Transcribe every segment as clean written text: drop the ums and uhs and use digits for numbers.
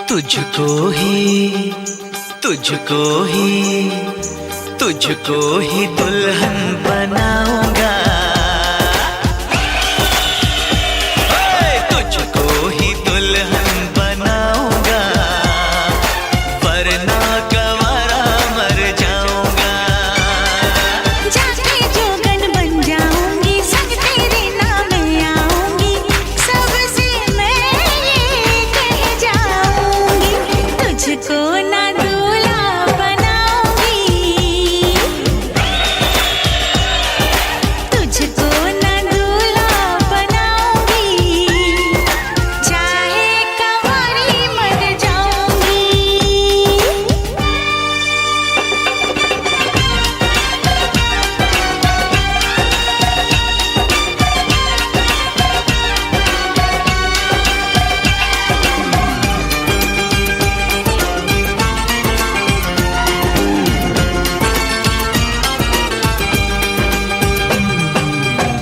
तुझको ही तुझको ही तुझको ही दुल्हन बनाऊंगा, तुझको ही दुल्हन बनाऊंगा, वरना गंवारा मर जाऊंगा। जाके जोगन बन जाऊंगी, संग तेरे नाम आऊंगी, सबसे मैं ये कह जाऊंगी, तुझको ना दूल्हा बनाऊंगी, तुझको ना दूल्हा बनाऊंगी, चाहे कंवारी मर जाऊंगी।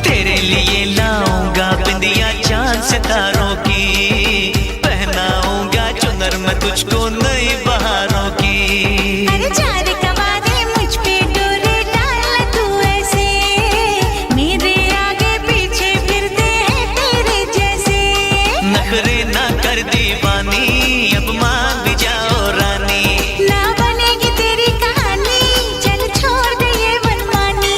तेरे लिए लाऊंगा बिंदिया चांद सितारों की, पहनाऊंगा चुनर मैं तुझको नई बहारों की। अरे चार कवारे मुझ पे डोरे डाल तू ऐसे, मेरे आगे पीछे फिरते हैं तेरे जैसे। नखरे ना कर दीवानी, अब मान भी जाओ रानी, ना बनेगी तेरी कहानी, चल छोड़ दे ये मनमानी,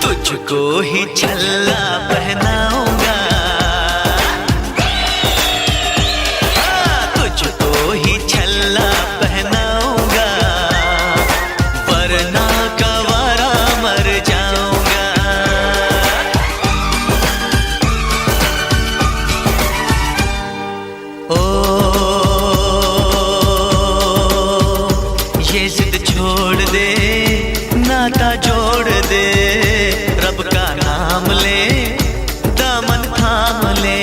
तुझको ही छल्ला पहनाऊंगा, तुझको ही छल्ला पहनाऊंगा, वरना गंवारा मर जाऊंगा। ओ ये जिद छोड़ दे, नाता जोड़ दे, रब का नाम ले, दामन थाम ले,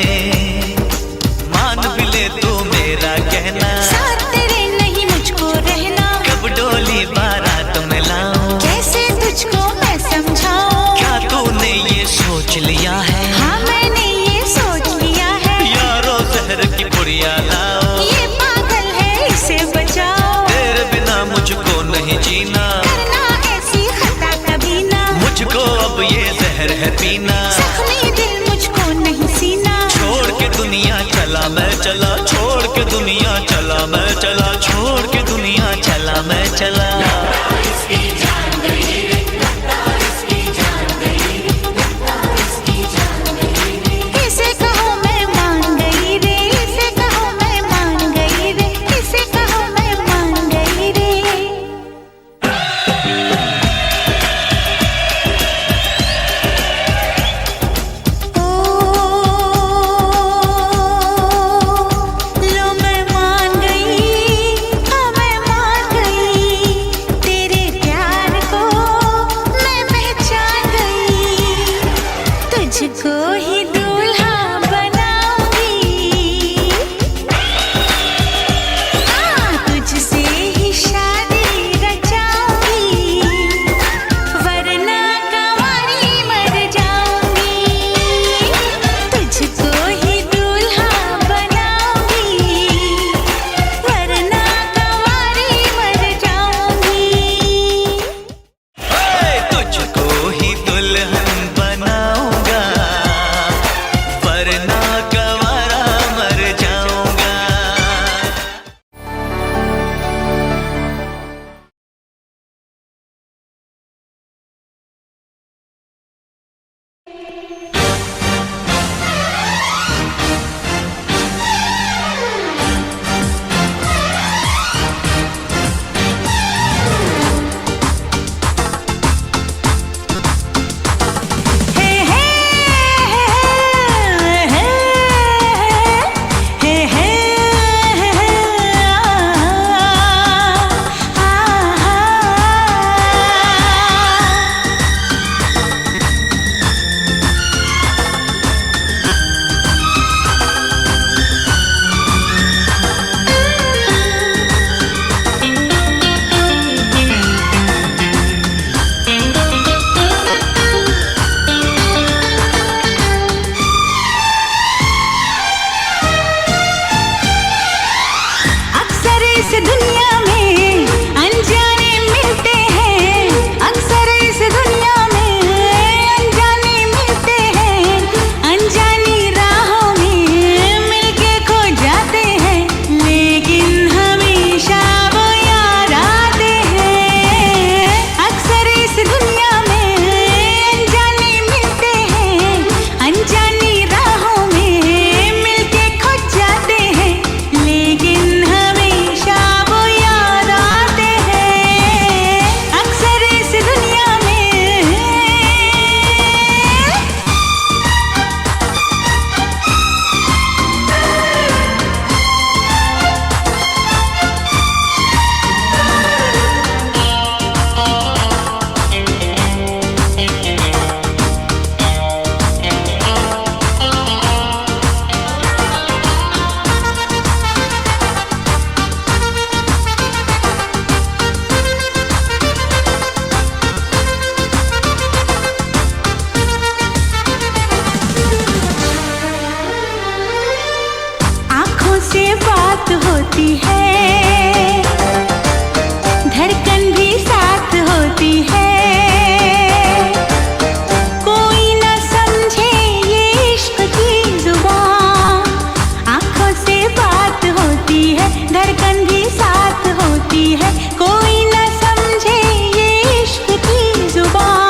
मान भी ले तू मेरा कहना, साथ तेरे नहीं मुझको रहना, कब डोली बारात में लाऊं, कैसे तुझको मैं समझाऊं। क्या तूने ये सोच लिया है, हाँ मैंने ये सोच लिया है, यारो जहर की पुड़िया लाओ, ये पागल है इसे बचाओ, तेरे बिना मुझको नहीं जीना, करना ऐसी खता कभी ना, मुझको अब ये जहर है पीना। जख्मी दिल मुझको नहीं सीना, छोड़ के दुनिया चला मैं चला, छोड़ के दुनिया चला मैं चला, छोड़ के दुनिया चला मैं चला। इसे कहो मैं मान गई रे, इसे कहो मैं मान गई रे, इसे कहो मैं मान गई रे। लो मैं मान गई, हाँ मैं मान गई, इस दुनिया में अनजाने मिलते हैं, अक्सर इस दुनिया में अनजाने मिलते हैं, अनजानी राहों में मिलके खो जाते हैं, लेकिन हमेशा वो याद आते हैं। अक्सर इस दुनिया में अनजाने मिलते हैं, अनजानी राहों में मिलके खो जाते हैं, लेकिन हमेशा वो याद आते हैं। अक्सर इस दुनिया में आँखों से बात होती है, धड़कन भी साथ होती है, कोई न समझे ये इश्क की जुबान। आँखों से बात होती है, धड़कन भी साथ होती है, कोई न समझे ये इश्क की जुबान।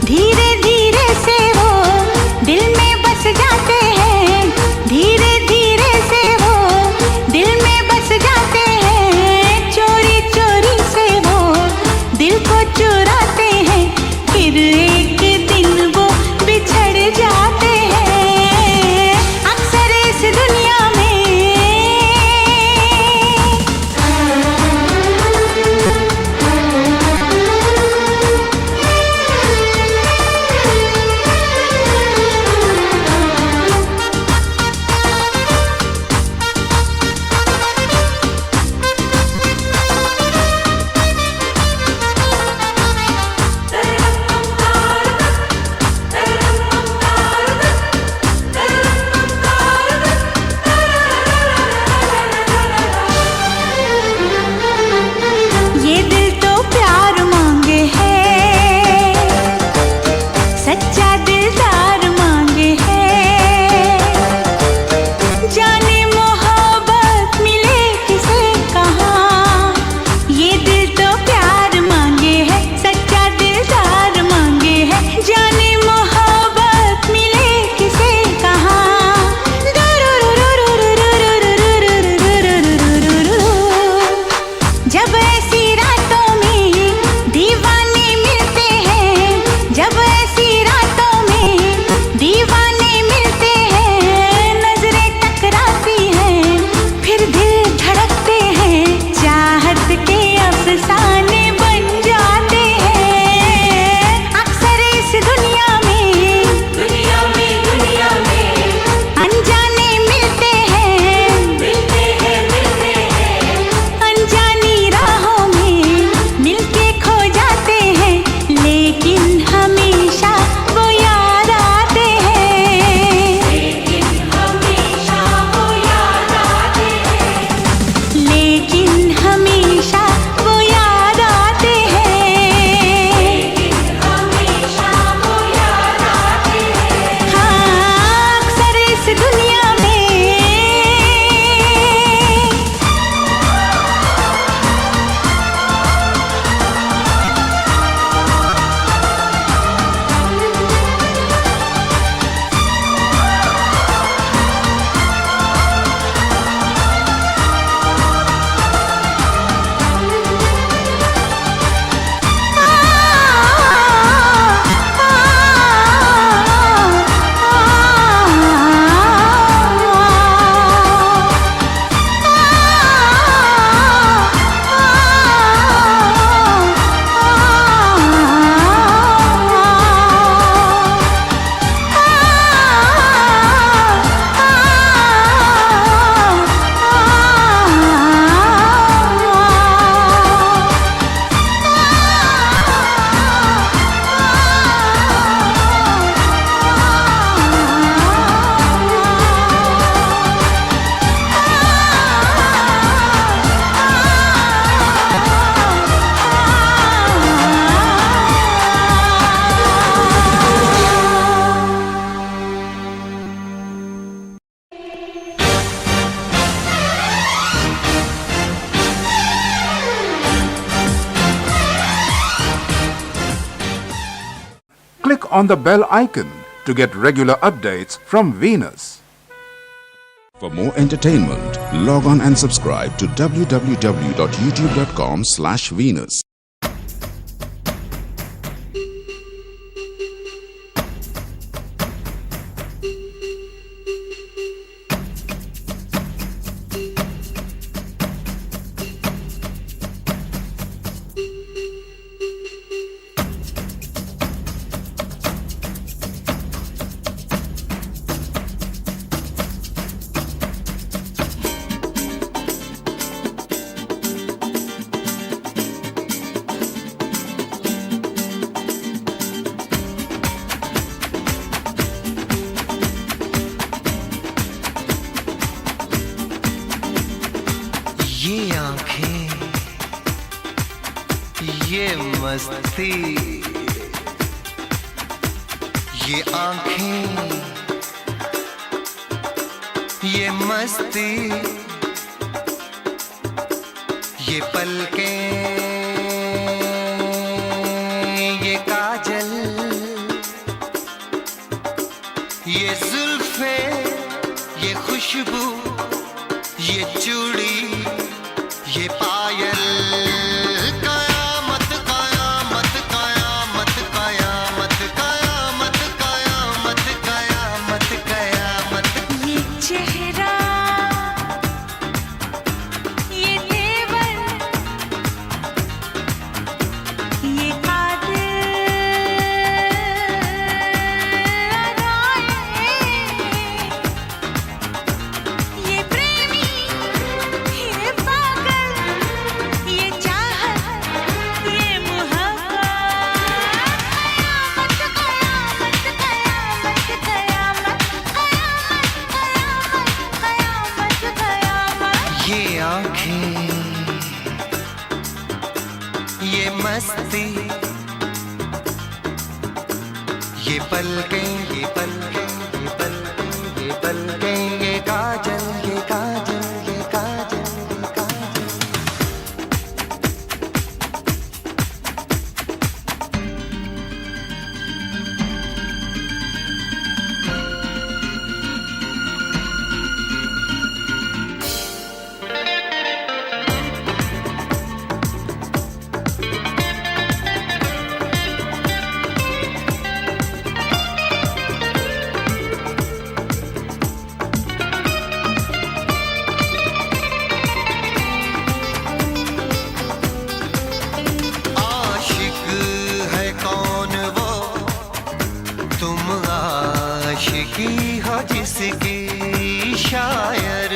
धीरे धीरे से वो दिल में बस जाता click on the bell icon to get regular updates from Venus. For more entertainment, log on and subscribe to www.youtube.com/Venus. ये आंखें, ये मस्ती, ये आंखें, ये मस्ती, ये पलकें, ये काजल, ये जुल्फे, ये खुशबू, ये चूड़ी, ये पायल, कयामत कयामत कयामत कयामत कयामत कयामत कयामत कयामत। ये चेहरा, ये तेवर, ये कातिल, ये प्रेमी, ये पागल, ये चाहत, ये मोहब्बत, कयामत कयामत कयामत कयामत कयामत कयामत कयामत। ये आंखें, ये मस्ती, ये पलकें, ये पलकें, ये पलकें, ये पलकें, ये काजल, ये काजल, ये काजल, ये काजल। आशिक है कौन वो, तुम आशिकी हो जिसकी, शायर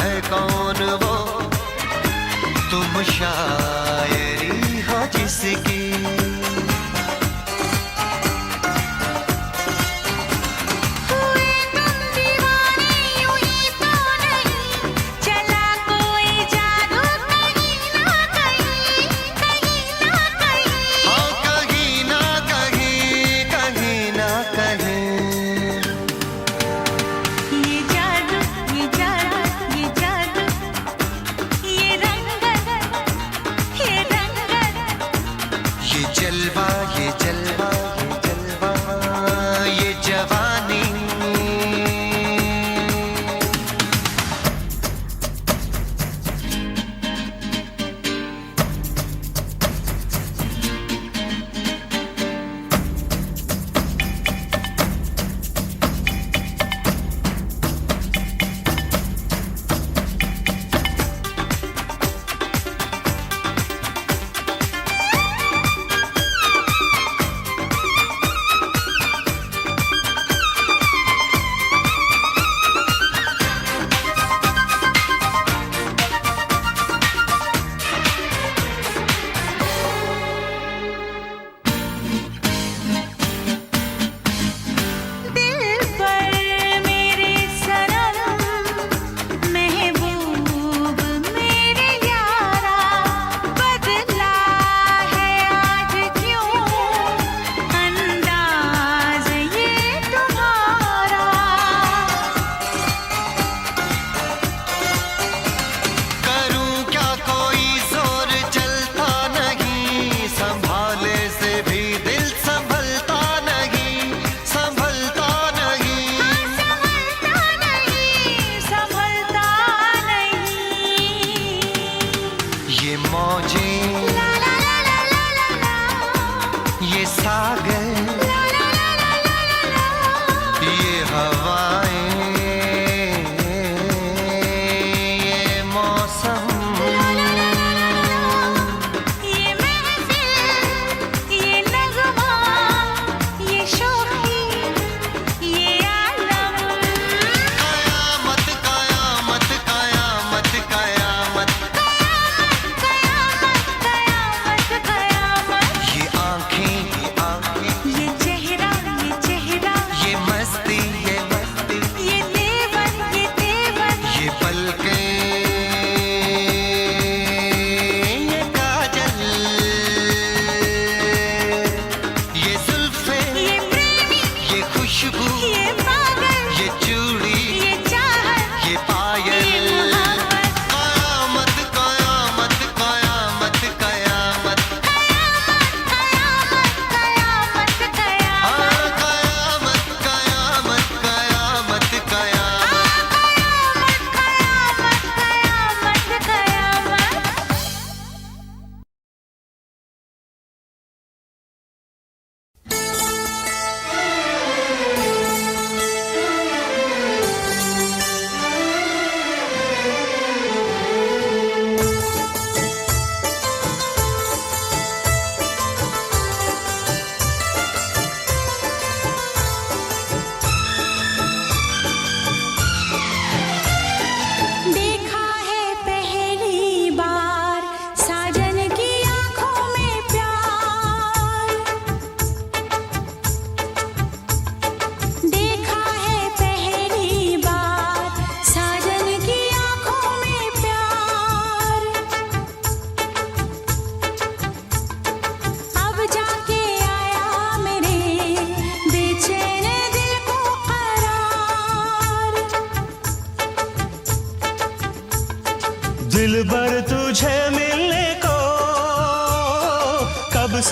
है कौन वो, तुम शायरी हो जिसकी। हुए तुम दीवाने यूं ही तो नहीं, चला कोई जादू कहीं ना कहीं, कहीं ना कहीं। हाँ कहीं ना कहीं, कहीं ना कहीं। ये जादू, ये जादू, ये जादू, ये रंगत, ये रंगत, ये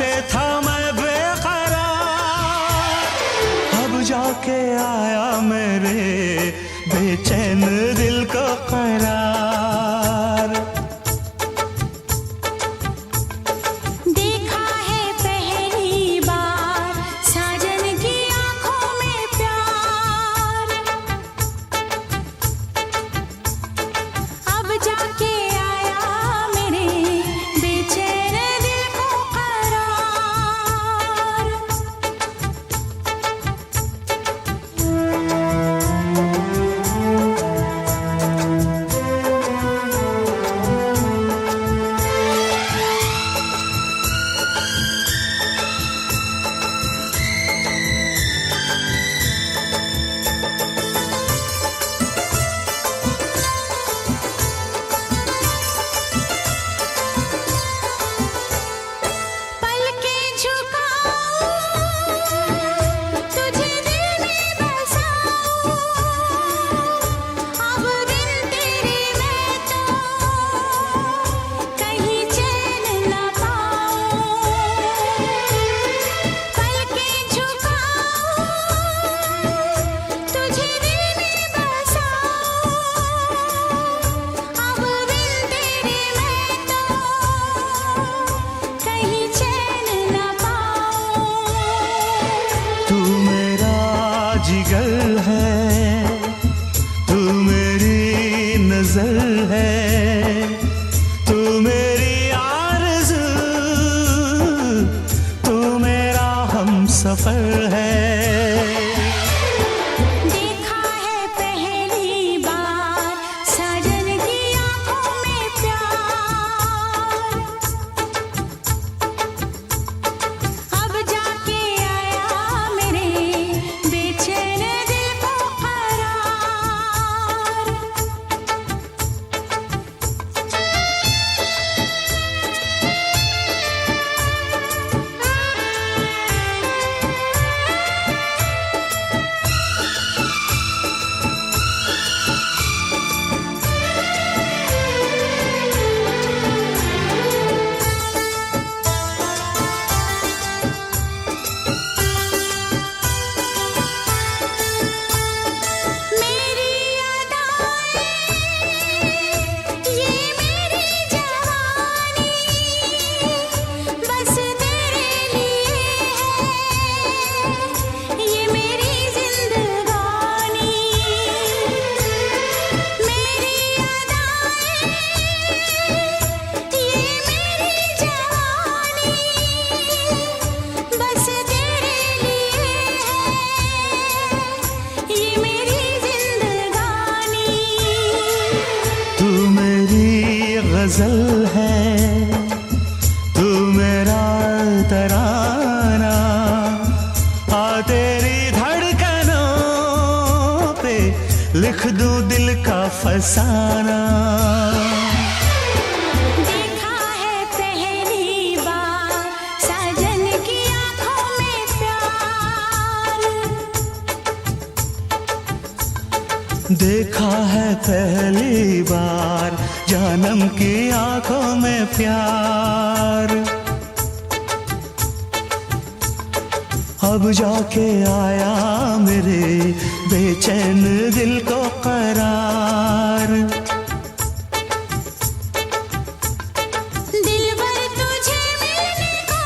से था मैं बेकरार, अब जाके आया मेरे बेचैन दिल को करार। देखा है पहली बार साजन की आंखों में प्यार, अब जाके आया मेरे बेचैन दिल को करार। पलकें झुकाऊं, तुझे दिल में बसाऊं, अब बिन तेरे मैं तो कहीं चैन न पाऊं। पलकें झुकाऊं, तुझे दिल में बसाऊं, अब बिन तेरे मैं तो कहीं चैन न पाऊं। तू मेरा जिगर है, तू मेरी नजर है, तू मेरी आरज़ू, तू मेरा हमसफर है। देखा है पहली बार साजन की आंखों में प्यार, अब जाके आया मेरे बेचैन दिल को करार। मेरी अदाएं, ये मेरी जवानी, बस तेरे लिए है ये मेरी जिंदगानी। मेरी अदाएं, ये मेरी जवानी, बस तेरे लिए है ये मेरी जिंदगानी। तू मेरी गजल है, तू मेरा तराना, आ तेरी धड़कनों पे लिख दूं दिल का फसाना। देखा है पहली बार साजन की आंखों में प्यार, देखा है पहली बार जानम की आंखों में प्यार, अब जाके आया मेरे बेचैन दिल को करार। दिलबर तुझे मिलने को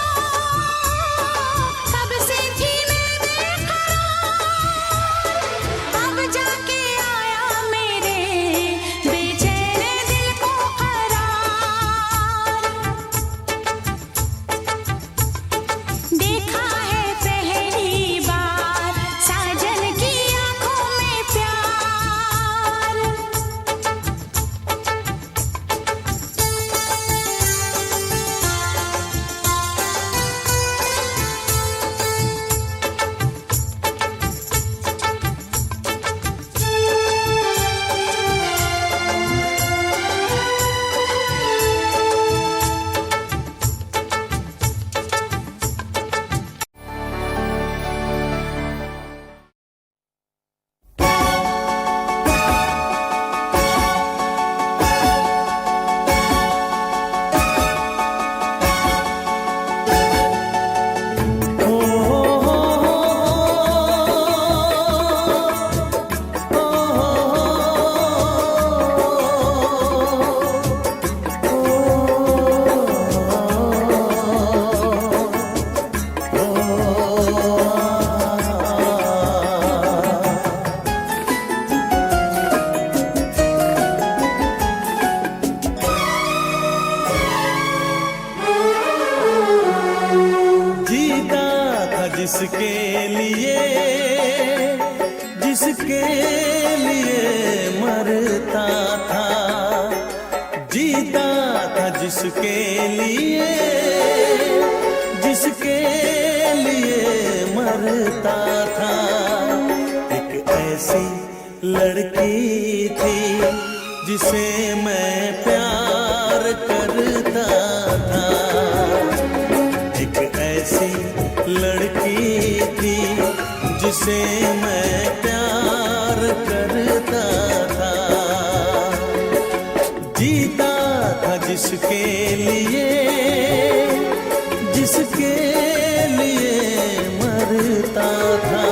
कब से थी मैं बेकरार, अब जाके आया मेरे बेचैन दिल को करार। देखा है पहली बार साजन की आंखों में प्यार, जिसके लिए मरता था, जीता था जिसके लिए, जिसके लिए मरता था। एक ऐसी लड़की थी जिसे मैं प्यार करता था, एक ऐसी लड़की थी जिसे मैं प्यार करता था। जीता था जिसके लिए, जिसके लिए मरता था।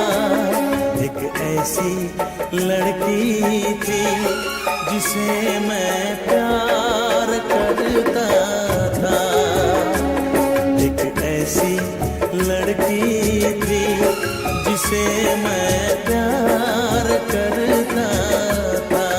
एक ऐसी लड़की थी जिसे मैं प्यार करता था, एक ऐसी लड़की थी जिसे मैं प्यार करता था।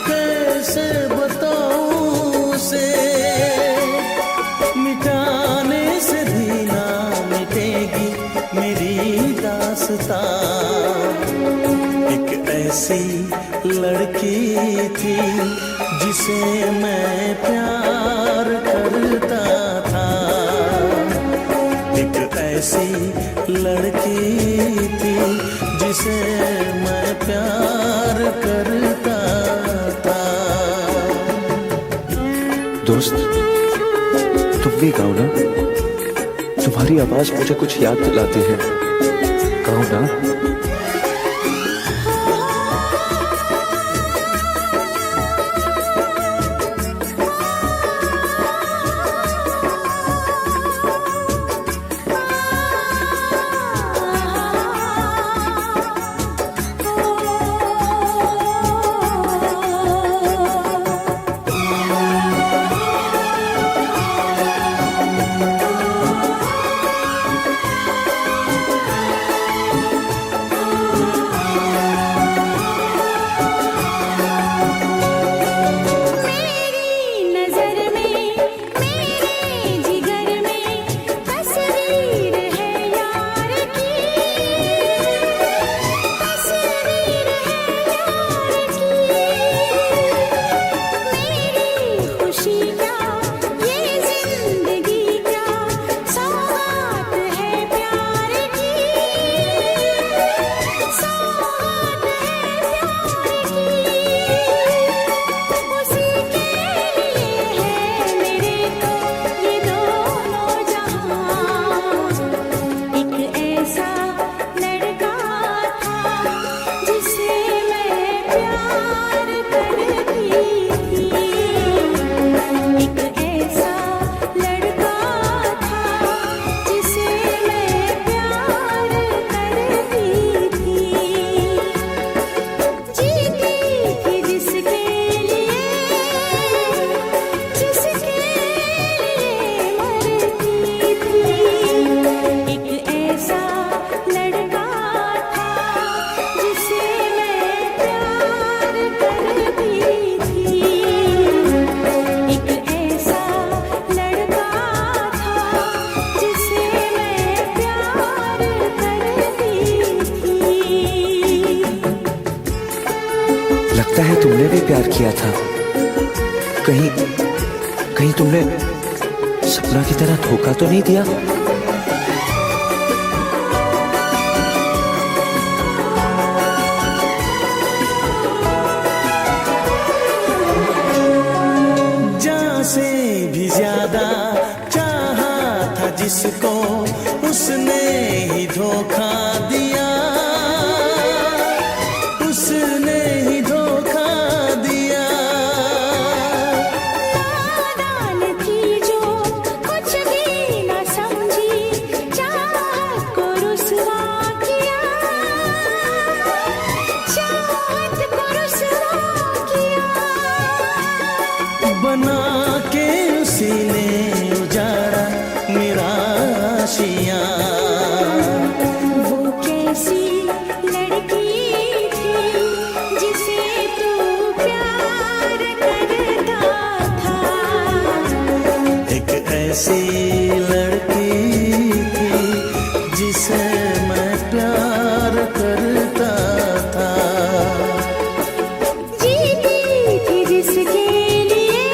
कैसे बताऊं उसे, मिटाने से भी ना मिटेगी मेरी दास्तां। एक ऐसी लड़की थी जिसे मैं प्यार करता था, एक ऐसी लड़की थी जिसे मैं प्यार करता था। दोस्त, तुम भी गाओ ना, तुम्हारी आवाज मुझे कुछ याद दिलाती है, गाओ ना। लगता है तुमने भी प्यार किया था, कहीं तुमने सपना की तरह धोखा तो नहीं दिया? जिसको उसने ही धोखा दिया, उसने ही धोखा दिया। नादान थी जो कुछ भी न समझी, चाहत को रुसवा किया, चाहत को रुसवा किया। बना के उसी ने उजाड़ा मेरा आशियाँ। वो कैसी लड़की थी जिसे तू प्यार करता था। एक ऐसी लड़की थी जिसे मैं प्यार करता था। जीती थी जिसके लिए,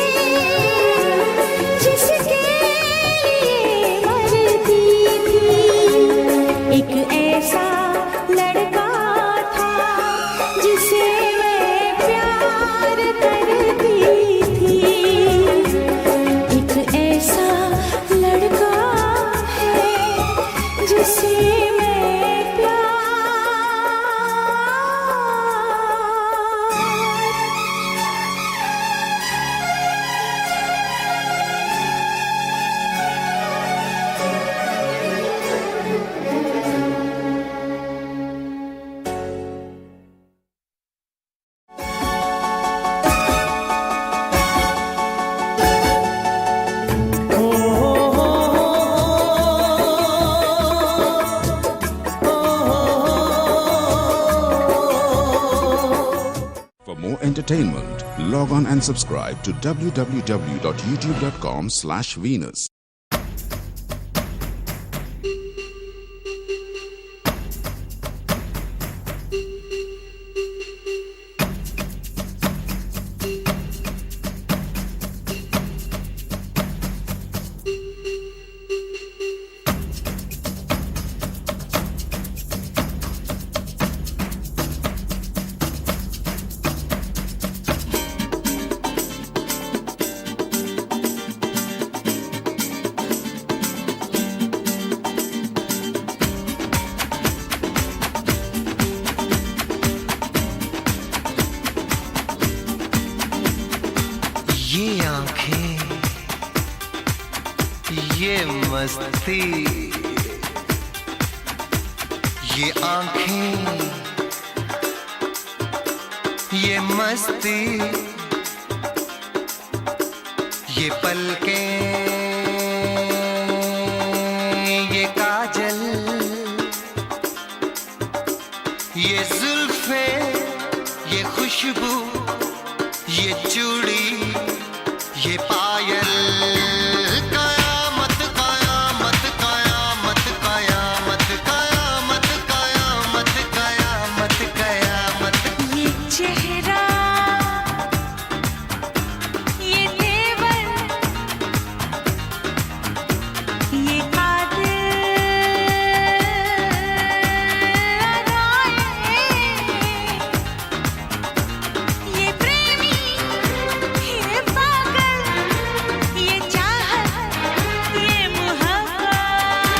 जिसके लिए मरती थी। एक ऐसा लड़का था जिसे मैं प्यार करती थी। एक ऐसा लड़का है जिसे मैं प्यार। For more entertainment, log on and subscribe to www.youtube.com/Venus. ये आंखें, ये मस्ती, ये आंखें, ये मस्ती, ये पलकें, ये काजल, ये जुल्फे, ये खुशबू, ये चूड़ी, ये पायल। कयामत कयामत कयामत कयामत कयामत कयामत कयामत कयामत। ये चेहरा, ये तेवर, ये अदाएं, ये प्रेमी, ये पागल, ये चाहत, ये मोहब्बत।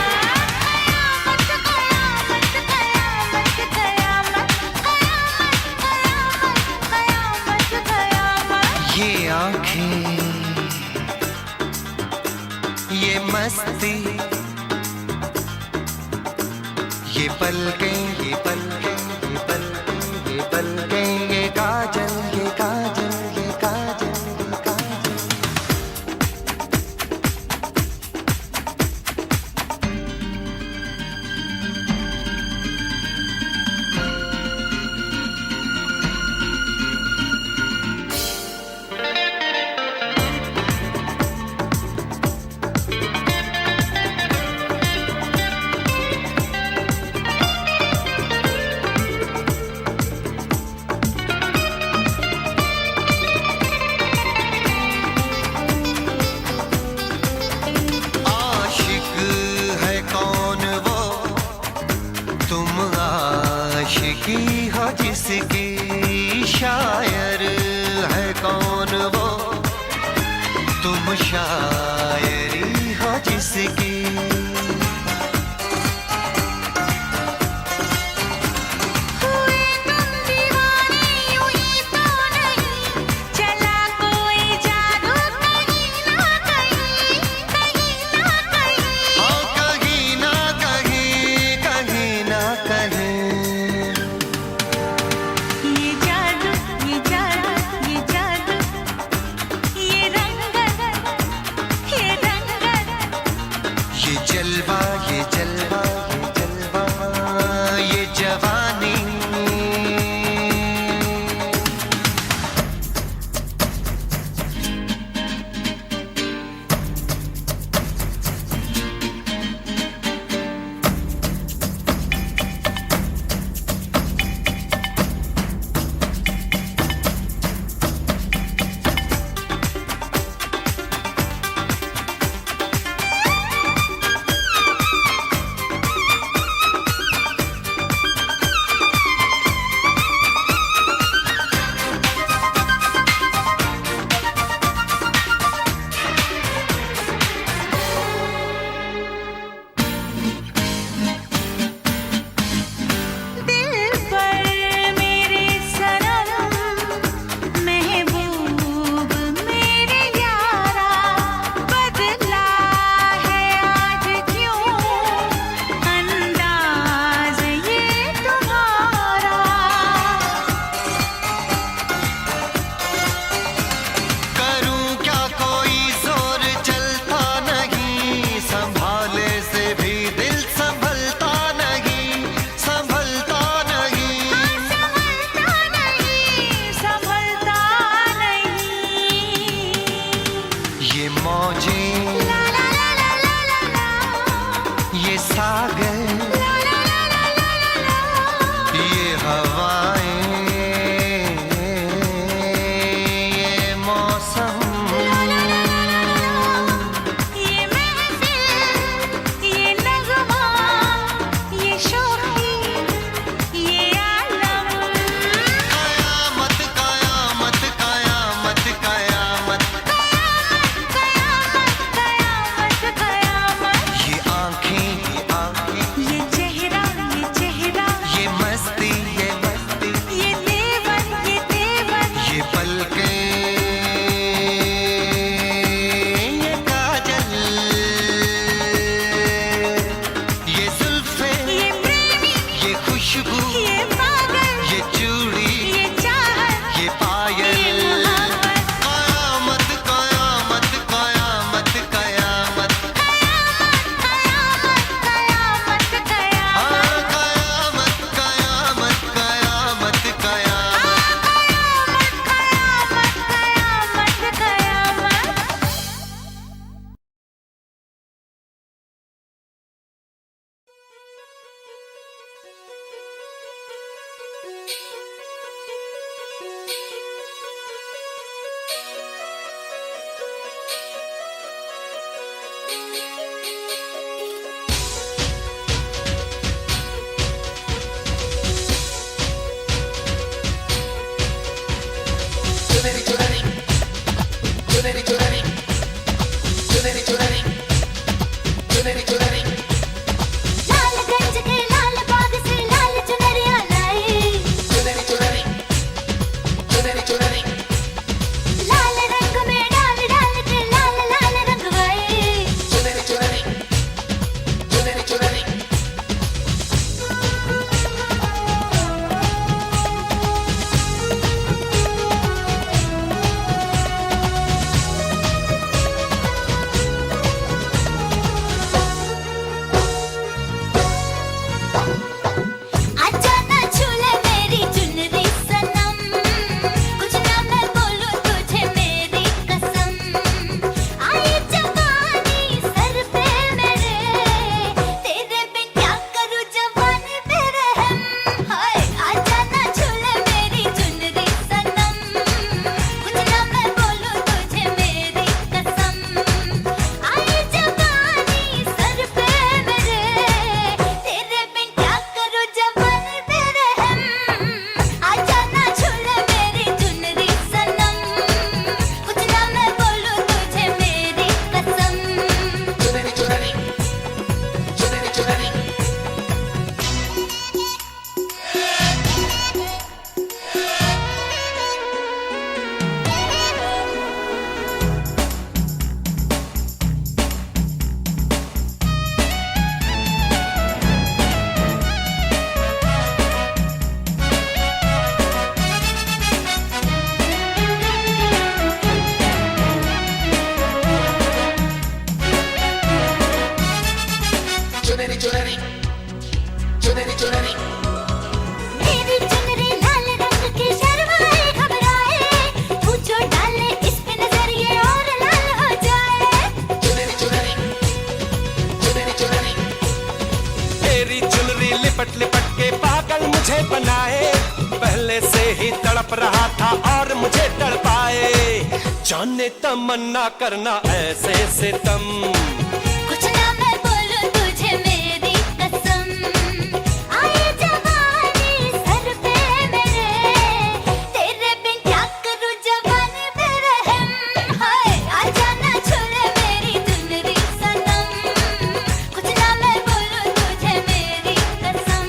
कयामत कयामत कयामत कयामत कयामत कयामत कयामत। ये आंखें, ये मस्ती, ये पलकें, ये पलकें, ये पलकें, ये पलकें, ये काजल, ये काजल, ये काजल, ये काजल। आशिकी हो जिसकी, शायर है कौन वो, तुम शायरी हो जिसकी। लालगंज के लाल बाग से लाल चुनरिया लाई, लाल रंग में डाल डाल के लाल लाल रंगवाई। आजा ना छूले मेरी चुनरी सनम, कुछ ना मैं बोलूं तुझे मेरी कसम। आई जवानी सर पे मेरे, तेरे बिन क्या करूं जवानी पे रहम। हाय आजा ना छूले मेरी चुनरी सनम, कुछ ना मैं बोलूं तुझे मेरी कसम। आई जवानी सर पे मेरे, तेरे बिन क्या करूं जवानी पे रहम। आजा ना छूले मेरी चुनरी सनम, कुछ ना मैं बोलूं तुझे मेरी कसम। मेरी चुनरी लाल रंग की शर्माए घबराए, पूछो डाले इस पे नजर ये और लाल हो जाए। तेरी चुनरी लिपट लिपट के पागल मुझे बनाए, पहले से ही तड़प रहा था और मुझे तड़पाए। जाने तमन्ना करना ऐसे सितम, कुछ ना मैं बोलूं तुझे मेरी कसम। आई जवानी सर पे मेरे, तेरे बिन क्या करूं जवानी पे रहम। हाय आजा ना छूले मेरी चुनरी सनम, कुछ ना मैं बोलूं तुझे मेरी कसम।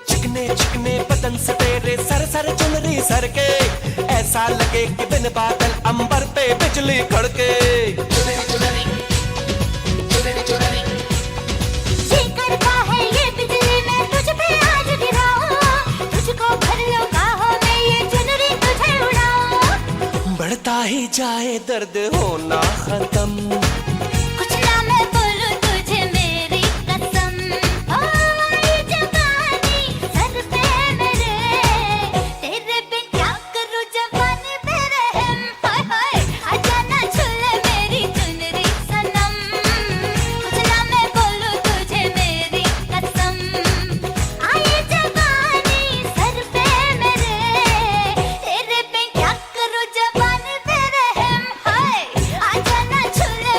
चिकने चिकने बदन से तेरे सर सर चुनरी सर के, ऐसा लगे कि बिन बादल अंबर पे बिजली कड़के। ये करता है ये बिजली मैं तुझ पे आज गिराऊं, तुझको भर लो बाहों में ये चुनरी तुझे उड़ाऊं। बढ़ता ही जाए दर्द होना खत्म, कुछ ना मैं बोलूं तुझे मेरी कसम। ओ आई जवानी सर पे मेरे, तेरे बिन क्या करूं जवानी पे रहम। हाय हाय आजा ना छूले मेरी चुनरी सनम, कुछ ना मैं बोलूं तुझे मेरी कसम। आई जवानी सर पे मेरे, तेरे बिन क्या करूं जवानी पे रहम। हाय आजा ना छूले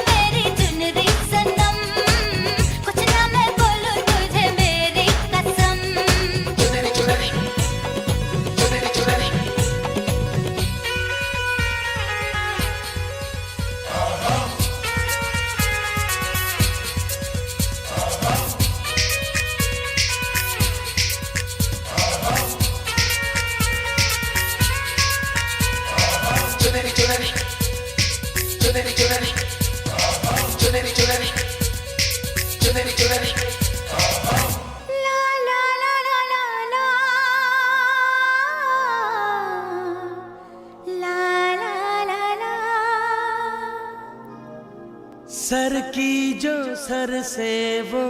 सर से वो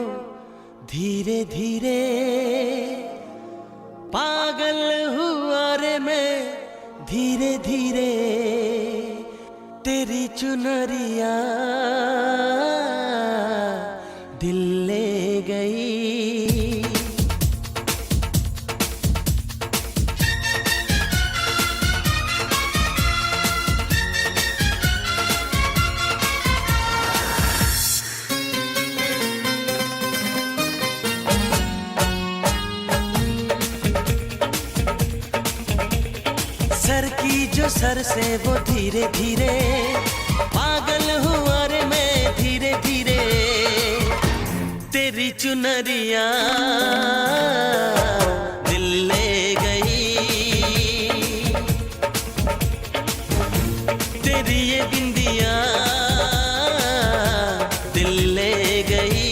धीरे धीरे पागल हुआ रे मैं धीरे धीरे तेरी चुनरिया दिल ले गई। सर की जो सर से वो धीरे धीरे पागल हुआ रे मैं धीरे धीरे तेरी चुनरिया दिल ले गई। तेरी ये बिंदिया दिल ले गई।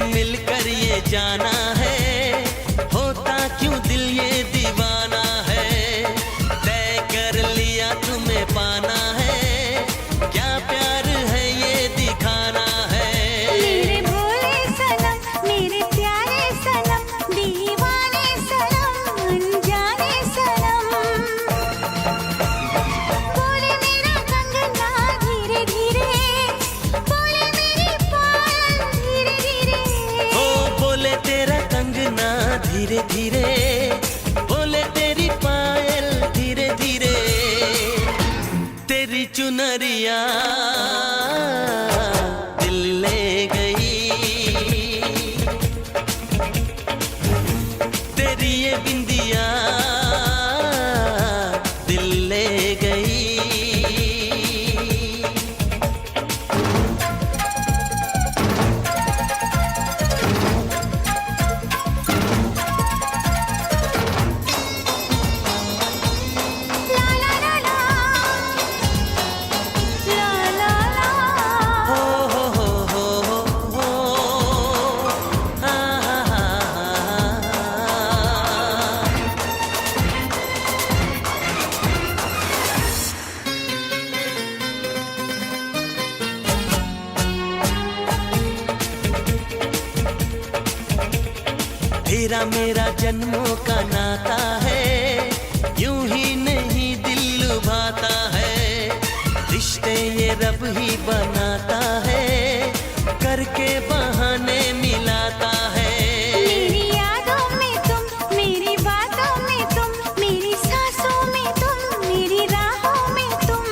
मिलकर ये जाना है होता क्यों दिल ये दीवाना है। तय कर लिया तुम्हें पाना है क्या प्यार है ये दिखाना है। मेरे भोले सनम मेरे प्यारे सनम दीवाने सनम अनजाने सनम बोले मेरा कंगना धीरे धीरे बोले मेरी पायल धीरे धीरे बोले तेरा कंगना धीरे धीरे बोले तेरी पायल धीरे धीरे तेरी चुनरिया दिल ले गई। तेरी ये बिंदिया दिल ले गई। तेरा मेरा जन्मों का नाता है यूं ही नहीं दिल लुभाता है। रिश्ते ये रब ही बनाता है करके बहाने मिलाता है। मेरी यादों में तुम मेरी बातों में तुम मेरी सांसों में तुम मेरी राहों में तुम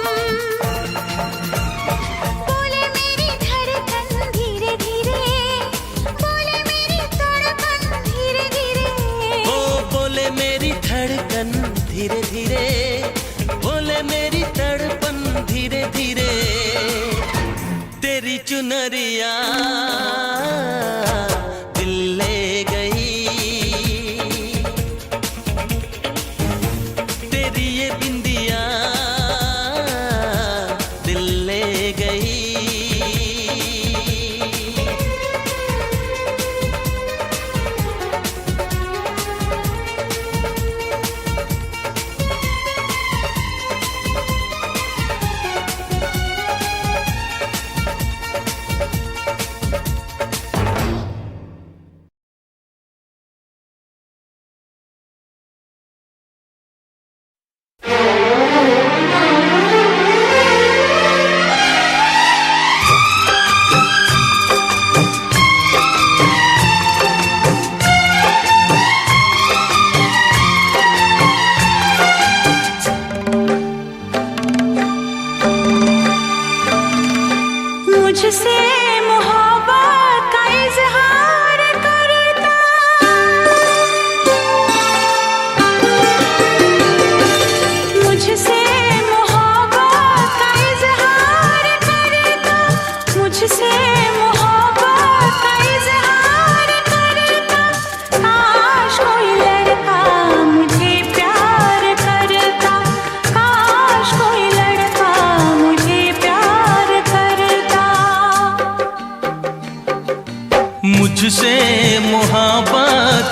बोले मेरी धड़कन धीरे धीरे बोले मेरी तड़पन धीरे धीरे बोले मेरी धड़कन धीरे धीरे बोले मेरी तड़पन धीरे धीरे तेरी चुनरिया दिल ले गई। तेरी ये बिंदिया दिल ले गई।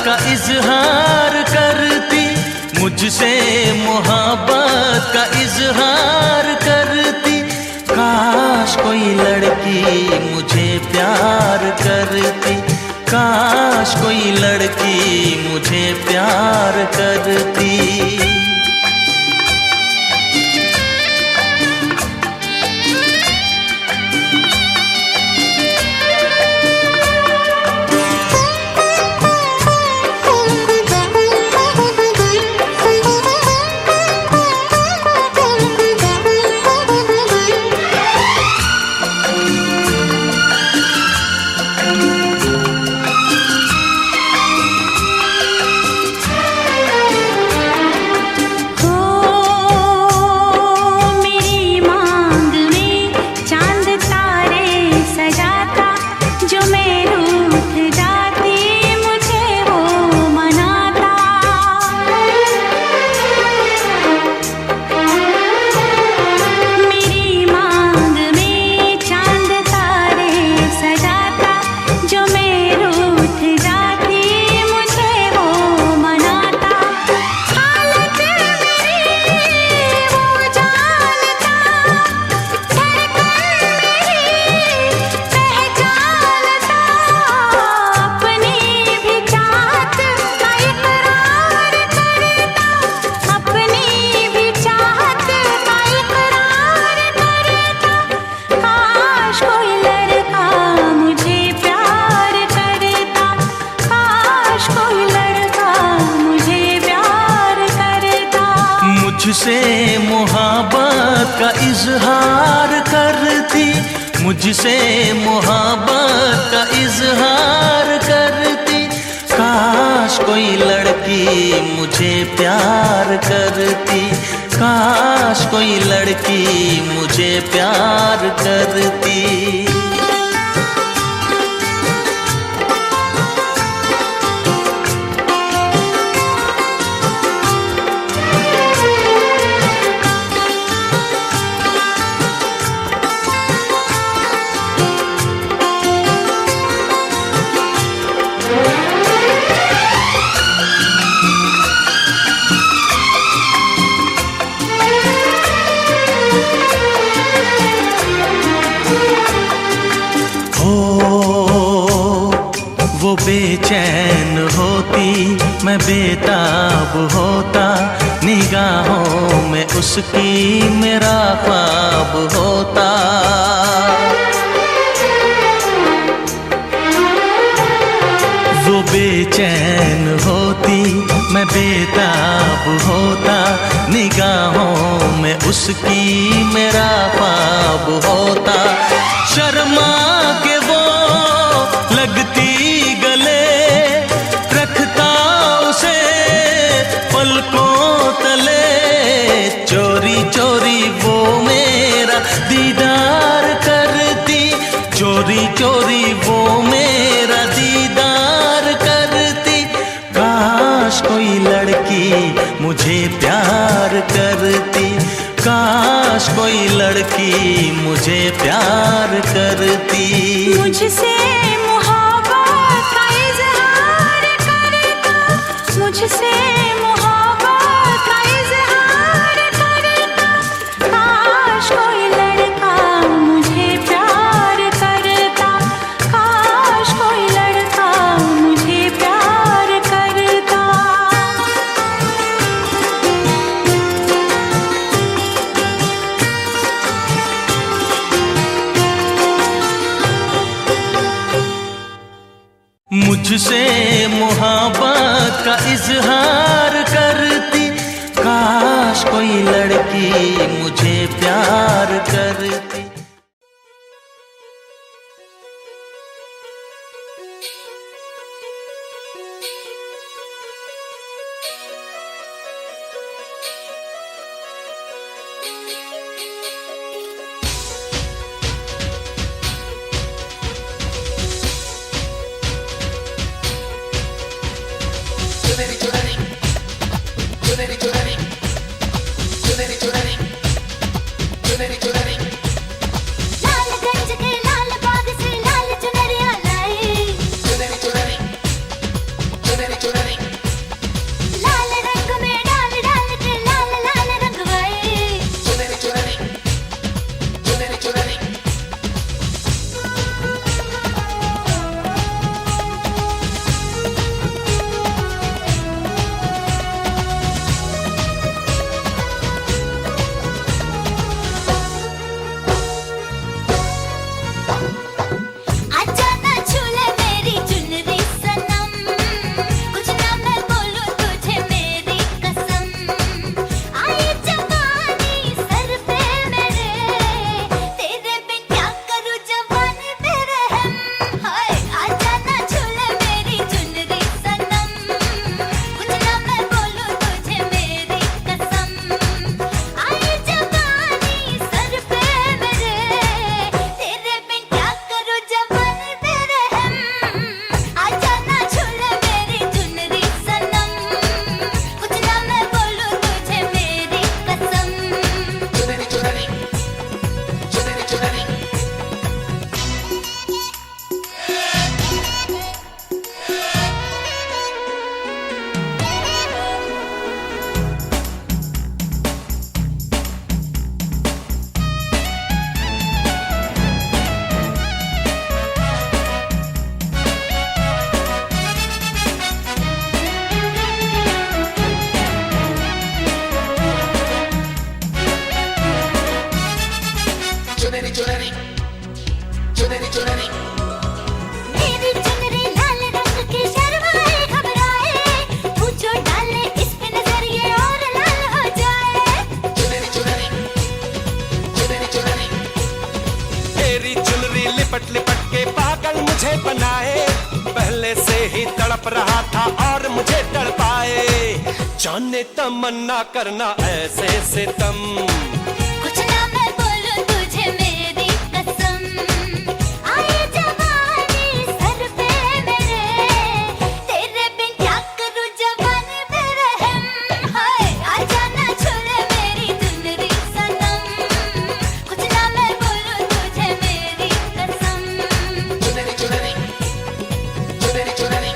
का इजहार करती, मुझसे मोहब्बत का इजहार करती। काश कोई लड़की मुझे प्यार करती, काश कोई लड़की मुझे प्यार करती। मुझसे मोहब्बत का इजहार करती, मुझसे मोहब्बत का इजहार करती। काश कोई लड़की मुझे प्यार करती, काश कोई लड़की मुझे प्यार करती। वो बेचैन होती, मैं बेताब होता, निगाहों में उसकी मेरा ख्वाब होता। वो बेचैन होती, मैं बेताब होता, निगाहों में उसकी मेरा ख्वाब होता। शर्मा के वो लगती गले, रखता उसे पलकों तले। चोरी चोरी वो मेरा दीदार करती, चोरी चोरी वो मेरा दीदार करती। काश कोई लड़की मुझे प्यार करती, काश कोई लड़की मुझे प्यार करती। मुझसे मोहब्बत का इजहार करता, मुझसे मोहब्बत का इजहार करता। काश कोई लड़का मुझे प्यार करता, काश कोई लड़का मुझे प्यार करता। मुझसे मोहब्बत का इजहार करती, काश कोई लड़की मुझे प्यार करती। तड़प रहा था और मुझे तड़पाए। जाने तमन्ना करना ऐसे सितम, कुछ ना मैं बोलूं तुझे मेरी कसम, आए जवानी सर पे मेरे, तेरे बिन क्या करूं जवानी पे रहम, हाय आजा ना छोड़े मेरी चुनरी सनम, कुछ ना मैं बोलूं तुझे मेरी कसम। चुनरी चुनरी चुनरी चुनरी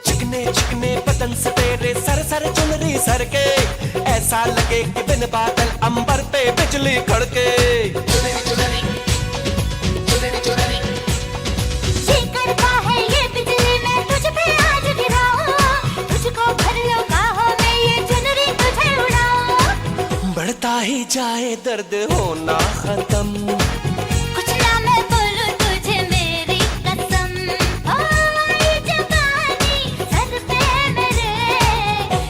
चिकने चिकने बदन से तेरे सर सर चुनरी सर के, ऐसा लगे कि बिन बादल अंबर पे बिजली कड़के। चुनरी चुनरी चुनरी चुनरी ये करता है ये बिजली मैं तुझ पे आज गिराऊं, तुझको भर लो बाहों में ये चुनरी तुझे उड़ाऊं, बढ़ता ही जाए दर्द होना खत्म। कुछ ना मैं बोलूं तुझे मेरी कसम, ओ आई जवानी सर पे मेरे,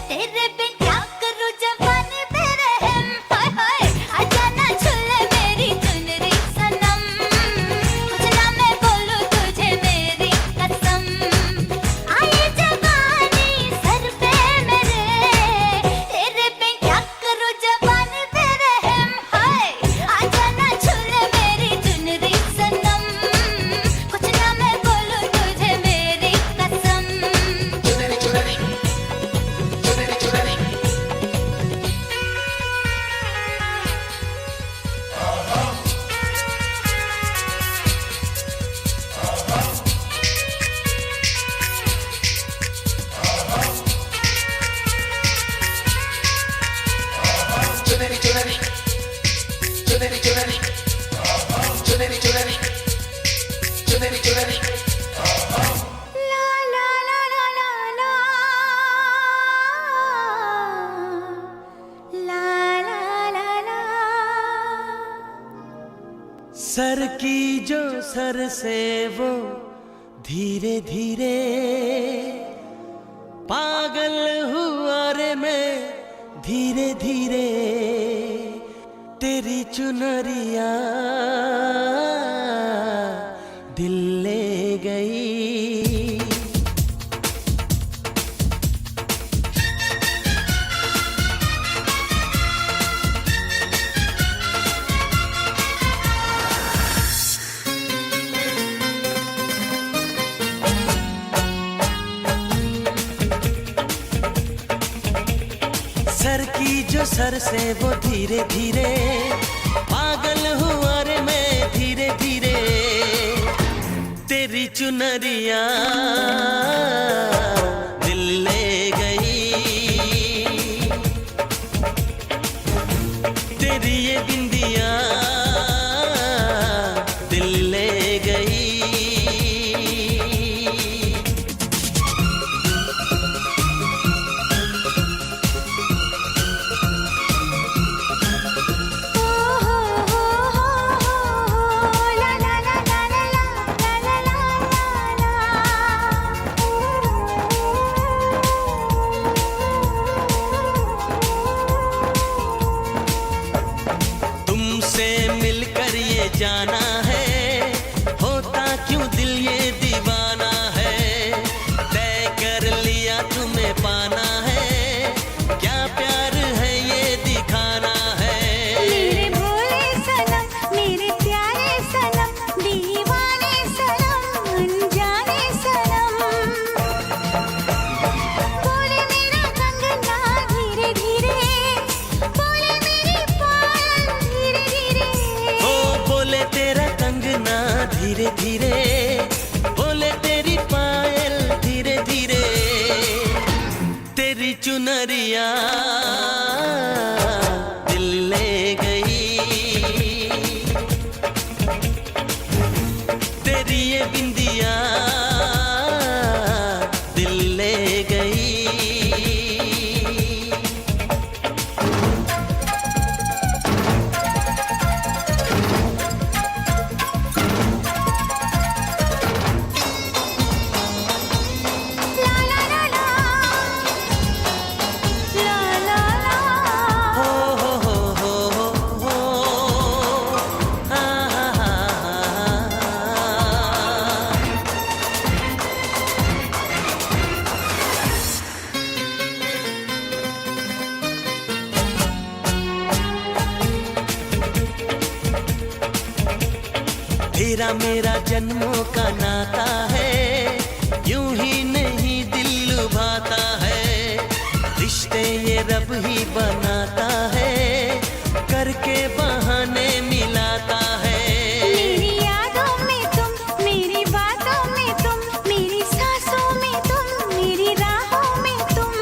तेरे बिन क्या करूं जवानी पे रहम, हाय हाय आजा ना छूले मेरी चुनरी सनम, कुछ ना मैं बोलूं तुझे मेरी कसम, आई जवानी सर पे मेरे, तेरे बिन क्या करूं जवानी पे रहम, हाय आजा ना छूले मेरी चुनरी सनम, कुछ ना मैं बोलूं तुझे मेरी कसम। चुनरी चुनरी चुनरी चुनरी चुनरी चुनरी चुनरी चुनरी चुनरी चुनरी चुनरी चुनरी ला ला ला ला ला ला ला ला ला ला। सर की जो सर से वो धीरे धीरे, पागल हुआ रे मैं धीरे धीरे, तेरी चुनरिया दिल ले गई। सर की जो सर से वो धीरे धीरे, पागल हुआ रे मैं धीरे धीरे, तेरी चुनरिया दिल ले गई, तेरी ये बिंदिया दिल ले गई। ला ला ला ला ला ला ला ला ला ला। बिंदिया दिल ले गई। तेरा मेरा जन्मों का नाता है, यूं ही नहीं दिल लुभाता है। रिश्ते ये रब ही बनाता है, करके बहाने मिलाता है। मेरी यादों में तुम, मेरी बातों में तुम, मेरी सांसों में तुम, मेरी राहों में तुम।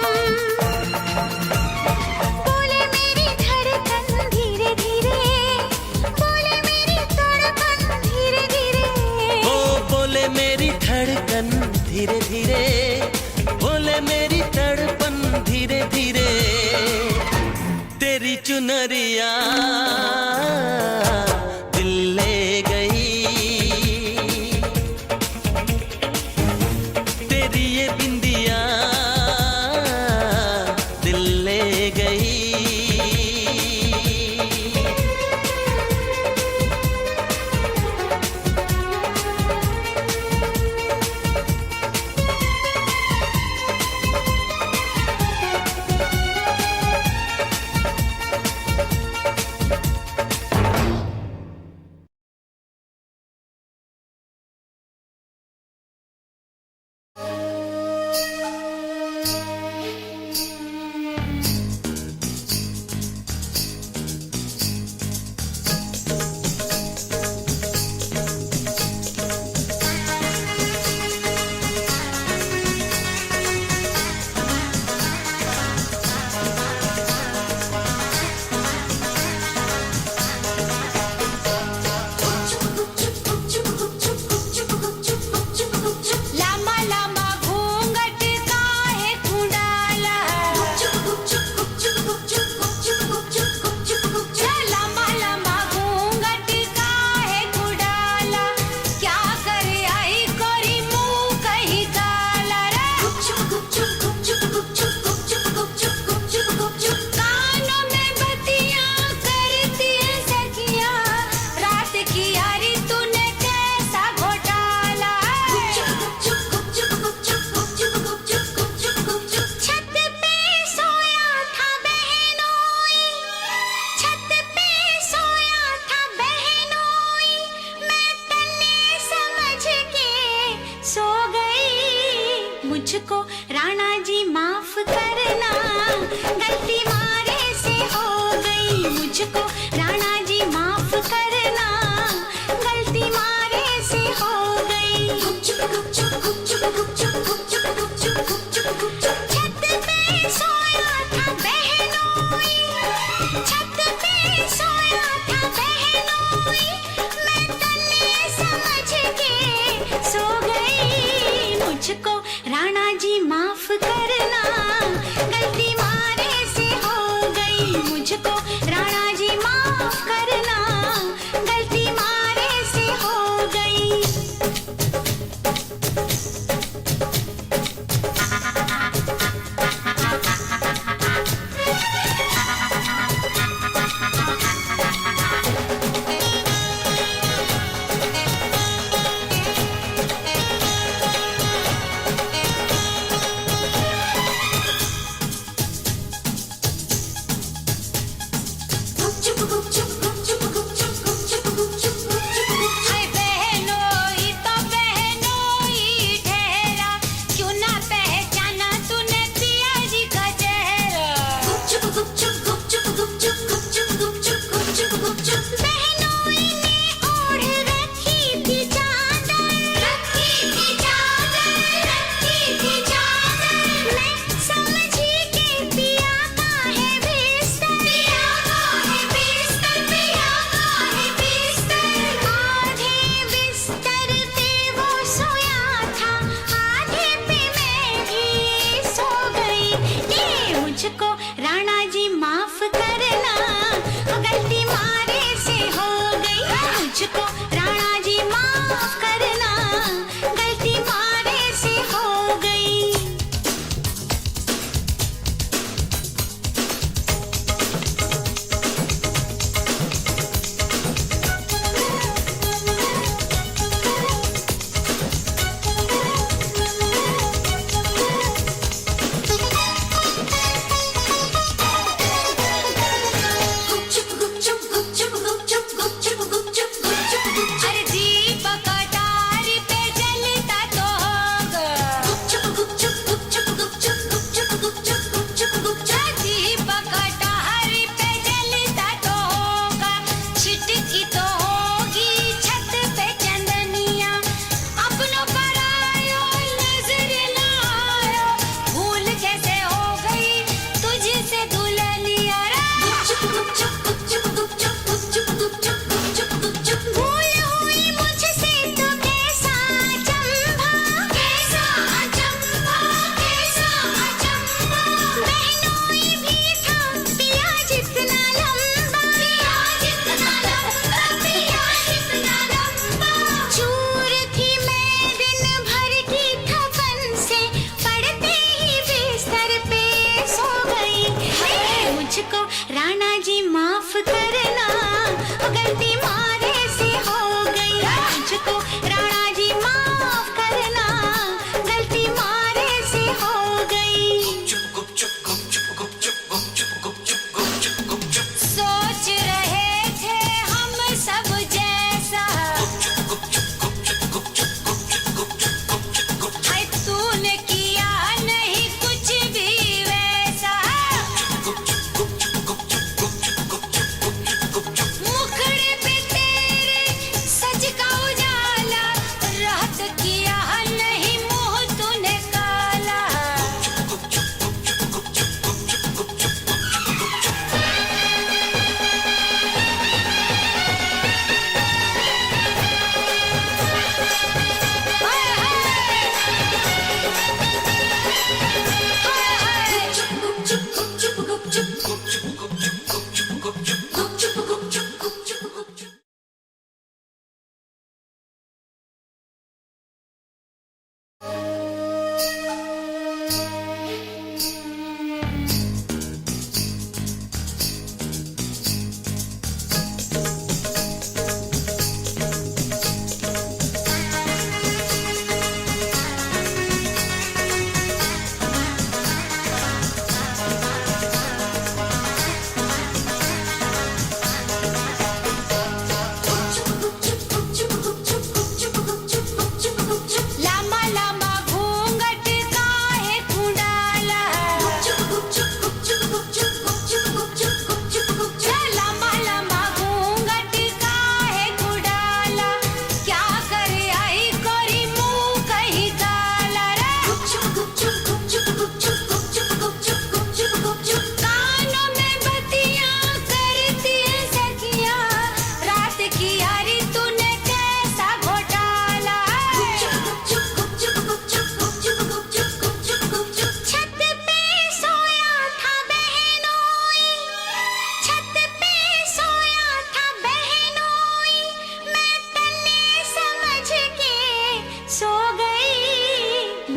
बोले मेरी धड़कन धीरे धीरे, बोले मेरी तड़पन धीरे धीरे। ओ बोले मेरी धड़कन धीरे धीरे, बोले मेरी तड़पन धीरे धीरे। तेरी चुनरिया दिल ले गई, तेरी ये बिंदिया दिल ले गई। मुझको राणा जी माफ करना, गलती मारे से हो गई। मुझको राणा जी माफ करना, गलती मारे से हो गई। छत पे सोया था बहनोई, छत पे सोया था बहनोई, मैं तन्ने समझ के सो गई। मुझको राणा जी माफ करना,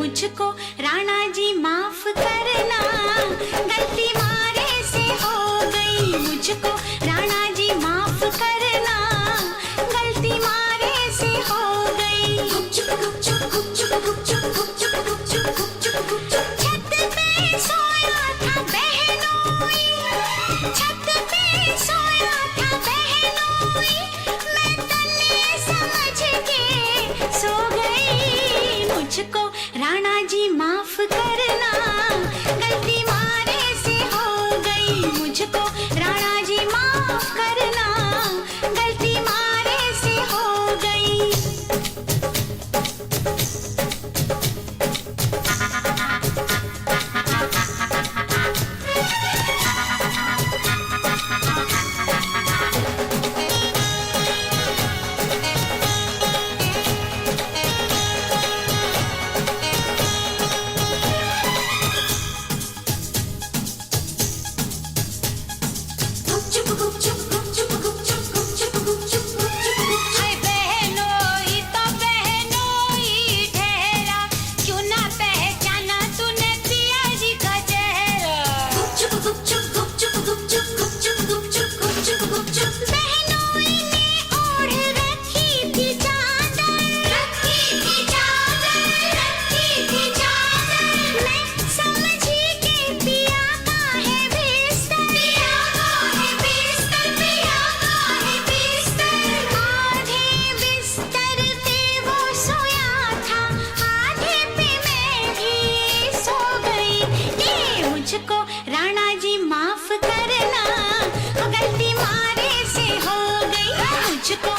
मुझको राणा जी माफ करना, गलती मारे से हो गई। मुझको राणा जी माफ करना, गलती मारे से हो गई। छत पे सोया था बहनोई, छत पे सोया था बहनोई, मैं तन्ने समझ के सो गई। मुझको राणा जी माफ करना, गलती मारे से हो गई। मुझको राणा जी माफ करना, गलती मारे से हो गई। हाय बहनोई तो बहनोई ठहरा, क्यों ना पहचाना तूने पिया जी का चेहरा। बहनोई ने ओढ़ रखी थी चादर, रखी थी चादर, रखी थी चादर। मैं समझी के पिया का है बिस्तर, पिया का है बिस्तर, पिया का है बिस्तर। आधे बिस्तर पे वो सोया था, आधे पे मैं भी सो गई। ये मुझको राणा जी माफ करना, गलती मारे से हो गई। मुझको